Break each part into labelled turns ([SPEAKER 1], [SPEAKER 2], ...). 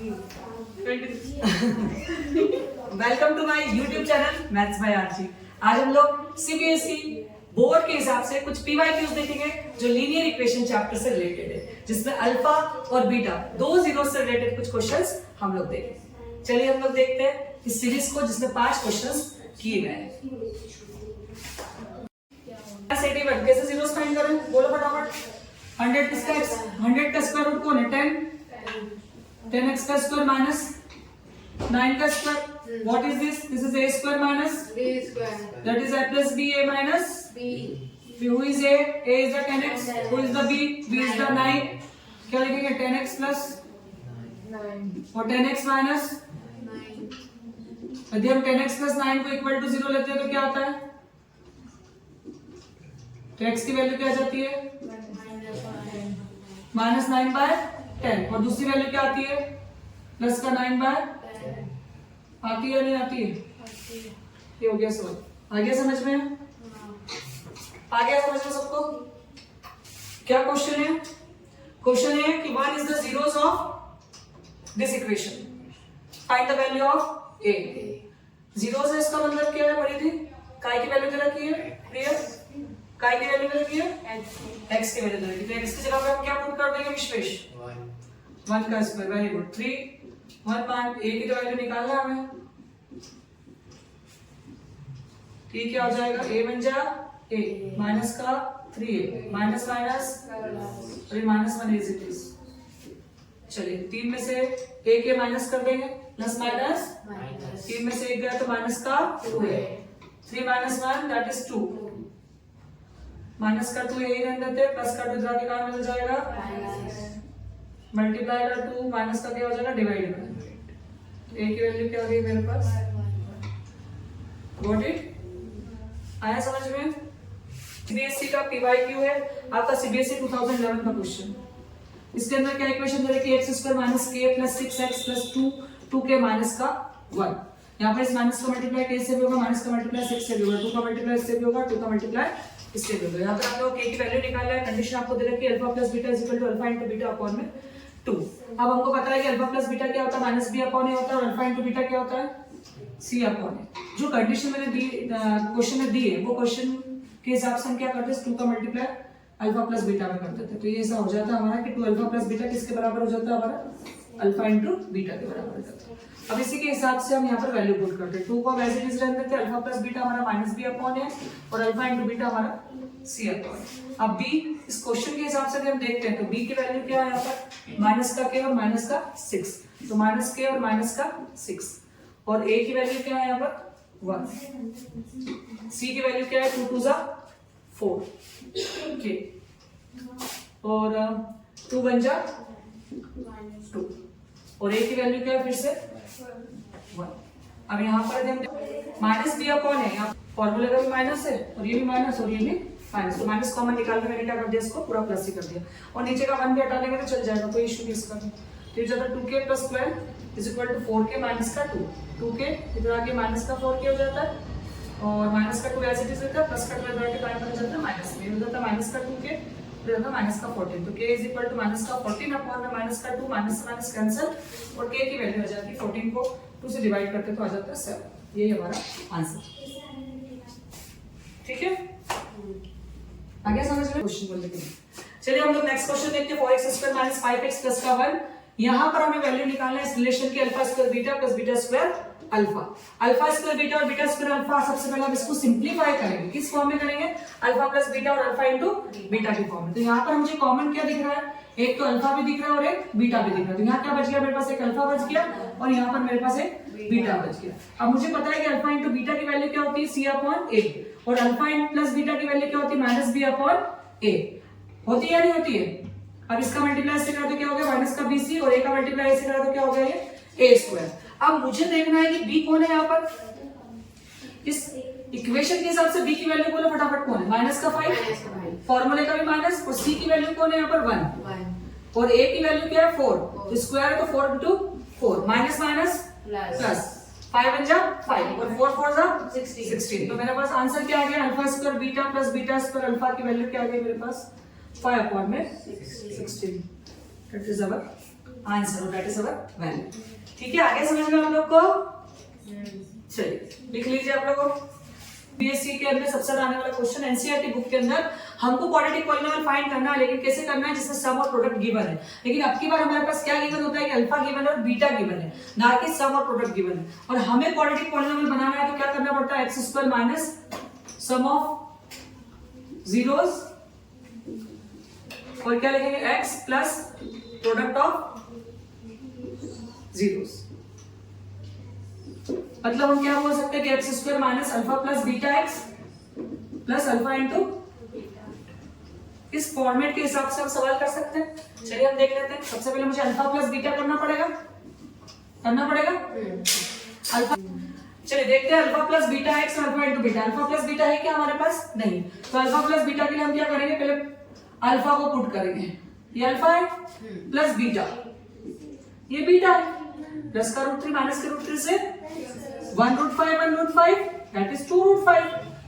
[SPEAKER 1] Welcome to my YouTube channel maths by RG. आज हम लोग सीबीएसई बोर्ड के हिसाब से कुछ पीवाईक्यूज देखेंगे जो लीनियर इक्वेशन चैप्टर से रिलेटेड है, जिसमें अल्फा और बीटा दो जीरो से रिलेटेड कुछ क्वेश्चंस हम लोग देखेंगे। चलिए हम लोग देखते हैं इस सीरीज को जिसमें 5 क्वेश्चंस किए गए हैं। कैसे जीरोस फाइंड करें, बोलो फटाफट। 100 किसका 100 का स्क्वायर रूट कौन है? 10। 10x का स्क्वायर माइनस 9 का square. What is this? This is a square minus
[SPEAKER 2] b square.
[SPEAKER 1] that is a plus b, a minus
[SPEAKER 2] b.
[SPEAKER 1] who is a is the 10x, who is the b is the 9। क्या लिखेंगे? 10x plus
[SPEAKER 2] 9.
[SPEAKER 1] और 10x minus
[SPEAKER 2] 9.
[SPEAKER 1] यदि हम 10x plus 9 को equal to 0 लेते हैं तो क्या आता है? तो x की वैल्यू क्या आ जाती है? Minus 9 by 10। और दूसरी वैल्यू क्या आती है? प्लस का 9 बाय आती है या नहीं आती है? ये हो गया सवाल। आ गया समझ में? आ गया समझ में सबको? क्या क्वेश्चन है? क्वेश्चन है कि what is the zeros of this equation, find the value of a। Zeros है इसका मतलब क्या है? पढ़ी थी। काय की वैल्यू दे रखी है? क्लियर? काय की वैल्यू दे रखी है? x की वैल्यू दे रखी है। तो x की जगह पे हम क्या पुट कर देंगे विश्वेश? 1 का स्क्वायर। Very good. 3 1 5 a की तो वैल्यू निकालना है हमें। ठीक, क्या हो जाएगा? a बन जा a माइनस का 3a माइनस माइनस और ये माइनस 1 इज इट इज। चलिए 3 में से a के माइनस कर देंगे, प्लस माइनस 3 में से 1 गया तो माइनस का 2a। 3 minus 1 that is 2। Minus का 2 यही रहने देते हैं, प्लस का 2 जाके कहां मिल जाएगा? मल्टीप्लाई का 2 माइनस का क्या हो जाएगा? डिवाइड का। a की वैल्यू क्या हो गई मेरे पास? Got it? आया समझ में? सीबीएसई का पीवाईक्यू है आपका, सीबीएसई 2011 का क्वेश्चन। इसके अंदर क्या इक्वेशन दे रखी है? x square minus k plus 6x plus 2k minus का 1। यहाँ पर इस माइनस का मल्टीप्लाई k से भी होगा, माइनस का मल्टीप्लाई 6 से भी होगा, 2 का मल्टीप्लाई इससे भी होगा, 2 का मल्टीप्लाई इससे भी होगा। यहाँ पर आप लोग k की वैल्यू निकालना है। कंडीशन आपको दे रखी है alpha plus beta is equal to alpha into beta upon में 2। अब हमको पता है कि अल्फा प्लस बीटा क्या होता है? माइनस b अपॉन a होता है, और अल्फा इनटू बीटा क्या होता है? c upon a। जो कंडीशन मैंने दी क्वेश्चन में दी है वो क्वेश्चन के हिसाब से हम क्या करते हैं? 2 का मल्टीप्लाई अल्फा प्लस बीटा में कर देते हैं। तो ये ऐसा हो जाता है हमारा कि 2 अल्फा प्लस बीटा किसके बराबर हो जाता है? हमारा अल्फा इनटू बीटा के बराबर हो जाता है। अब इसी के हिसाब से हम यहाँ पर वैल्यू पुट करते हैं। 2 को वैसे इज रहने देते हैं, अल्फा प्लस बीटा हमारा माइनस b अपॉन है और अल्फा इनटू बीटा हमारा c अपॉन है। अब b इस क्वेश्चन के हिसाब से हम देखते हैं तो b की वैल्यू क्या है यहाँ पर? माइनस का k और माइनस का 6। तो माइनस k और माइनस का 6। और a की वैल्यू क्या है यहाँ पर? 1। c की वैल्यू क्या है? 2 2 जा 4 k और 2 बन जा 2 और a की वैल्यू क्या है? फिर से 1। अब यहाँ पर हम माइनस b अपॉन है, यहाँ फॉर्मूले का भी माइनस है और ये भी माइनस और ये भी माइनस। तो माइनस कॉमन निकालने मैंने क्या कर दिया? इसको पूरा प्लस ही कर दिया और नीचे का 1 भी हटा देंगे तो चल जाएगा, कोई इशू नहीं इसका। तो ये जाता 2k plus 12 is equal to 4k minus का 2। 2k इधर आके माइनस का 4k हो जाता है और माइनस का 2 ऐसे ही रहता है, प्लस का 2 इधर आके टाइम बन जाता है माइनस में, हो जाता है माइनस का 2k फिर होता है माइनस का 14। तो k is equal to minus का 14 अपॉन में माइनस का 2, माइनस से माइनस कैंसिल और k की वैल्यू हो जाती है 14 को 2 से डिवाइड करते तो आ जाता है 7। यही हमारा आंसर। ठीक है, आगे समझ में? क्वेश्चन बोल लेते हैं। चलिए हम लोग नेक्स्ट क्वेश्चन देखते हैं। 4x square minus 5x plus का 1। यहाँ पर हमें वैल्यू निकालना है इस रिलेशन की alpha square beta plus beta square alpha. Alpha square beta और बीटा स्क्वायर अल्फा, सबसे पहले हम इसको सिंप्लीफाई करेंगे। किस फॉर्म में करेंगे? अल्फा प्लस बीटा और अल्फा इनटू बीटा की फॉर्म में। तो यहाँ पर मुझे कॉमन क्या दिख रहा है? एक तो अल्फा भी दिख रहा है और एक बीटा भी दिख रहा है। तो यहाँ क्या बच गया मेरे पास? एक अल्फा बच गया और यहाँ पर मेरे पास एक बीटा बच गया। अब मुझे पता है कि अल्फा इनटू बीटा की वैल्यू क्या होती है? c अपॉन a और अल्फा इन प्लस बीटा की वैल्यू क्या होती है? Minus b upon a। होती है या नहीं होती है? अब इसका मल्टीप्लाई से करा तो क्या हो गया? माइनस का bc और a का मल्टीप्लाई से करा तो क्या हो गया? ये a स्क्वायर। अब मुझे देखना है कि b कौन है यहाँ पर? इस इक्वेशन के हिसाब से b की वैल्यू बोलो फटाफट कौन है? माइनस का 5, फॉर्मूले का भी माइनस, और c की वैल्यू कौन है यहाँ पर? 1 और a की वैल्यू क्या है? 4। तो स्क्वायर है तो 4 into 4 माइनस माइनस प्लस 5 बन जा 5 और 4 4 जा 16। तो मेरे पास आंसर क्या आ गया? Alpha square beta plus beta square alpha की वैल्यू क्या आ गई मेरे पास? 5 अपॉन में 16। That is our answer, that is our value. ठीक है, आगे समझ में हम लोग को? चलिए लिख लीजिए आप लोगों को। बीएससी के अंदर सबसे आने वाला क्वेश्चन, एनसीईआरटी बुक के अंदर हमको क्वाड्रेटिक पॉलिनोमियल फाइंड करना है, लेकिन कैसे करना है? जिसमें सम और प्रोडक्ट गिवन है। लेकिन अब की बार हमारे पास क्या गिवन होता है कि अल्फा गिवन है और बीटा गिवन है, ना कि सम और प्रोडक्ट गिवन है। और हमें क्वाड्रेटिक पॉलिनोमियल बनाना है तो क्या करना पड़ता है? X square minus sum of zeros और क्या लिखेंगे? X plus product of zeros. मतलब हम क्या बोल सकते हैं कि x square minus alpha plus beta x plus alpha into. इस फॉर्मेट के हिसाब से हम सवाल कर सकते हैं। चलिए हम देख लेते हैं। सबसे पहले मुझे अल्फा प्लस बीटा करना पड़ेगा अल्फा। चलिए देखते हैं अल्फा प्लस बीटा एक्स और alpha into beta. Alpha plus beta है क्या हमारे पास? नहीं। तो अल्फा प्लस बीटा के लिए हम क्या करेंगे? पहले अल्फा को पुट करेंगे। ये अल्फा है प्लस बीटा, ये बीटा है, प्लस का रूट 3 माइनस के रूट 3 से 1√5 दैट इज 2√5।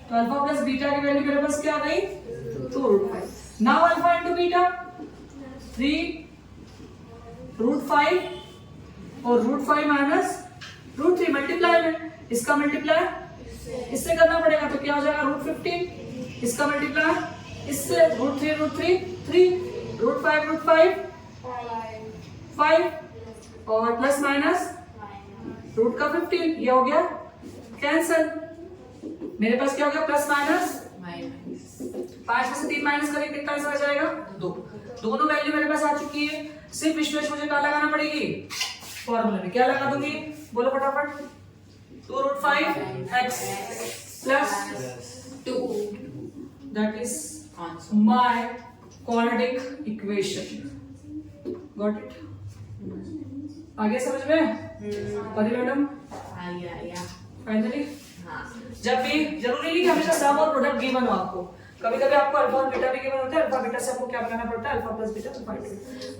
[SPEAKER 1] तो अल्फा प्लस बीटा की वैल्यू मेरे पास क्या आ गई? 2√5। नाउ अल्फा इंटू बीटा 3√5 और √5 माइनस √3 मल्टीप्लाई में, इसका मल्टीप्लाई इससे करना पड़ेगा तो क्या हो जाएगा? √15। इसका मल्टीप्लाई इससे √3 3 √5 5 और प्लस माइनस रूट का 15, ये हो गया कैंसल। मेरे पास क्या हो गया? प्लस माइनस 5 में से 3 माइनस करेंगे कितना आंसर आ जाएगा? 2। दोनों वैल्यू मेरे पास आ चुकी है। सिर्फ विश्लेष मुझे क्या लगाना पड़ेगी? फॉर्मूला में क्या लगा दूंगी? बोलो फटाफट। 2√5 x plus 2 that is my quadratic equation. Got it? आगे समझ में? परी मैडम फाइनली जब भी जरूरी नहीं कि हमेशा सम और प्रोडक्ट गिवन हो आपको, कभी कभी आपको अल्फा और बीटा भी गिवन होता है। अल्फा बीटा से आपको क्या बनाना पड़ता है? Alpha plus beta alpha into.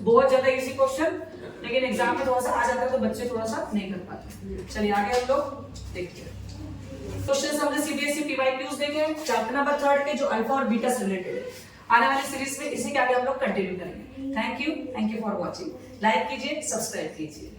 [SPEAKER 1] बहुत ज्यादा इजी क्वेश्चन, लेकिन एग्जाम में थोड़ा सा आ जाता है तो बच्चे थोड़ा सा नहीं कर पाते। चलिए आगे हम लोग देखते हैं क्वेश्चन। हमने सीबीएसई पीवाईक्यूज देखे चैप्टर नंबर 3 के जो अल्फा और बीटा से रिलेटेड है। आने वाली सीरीज में इसी के आगे हम लोग कंटिन्यू करेंगे। Thank you for watching. Like कीजिए, सब्सक्राइब कीजिए।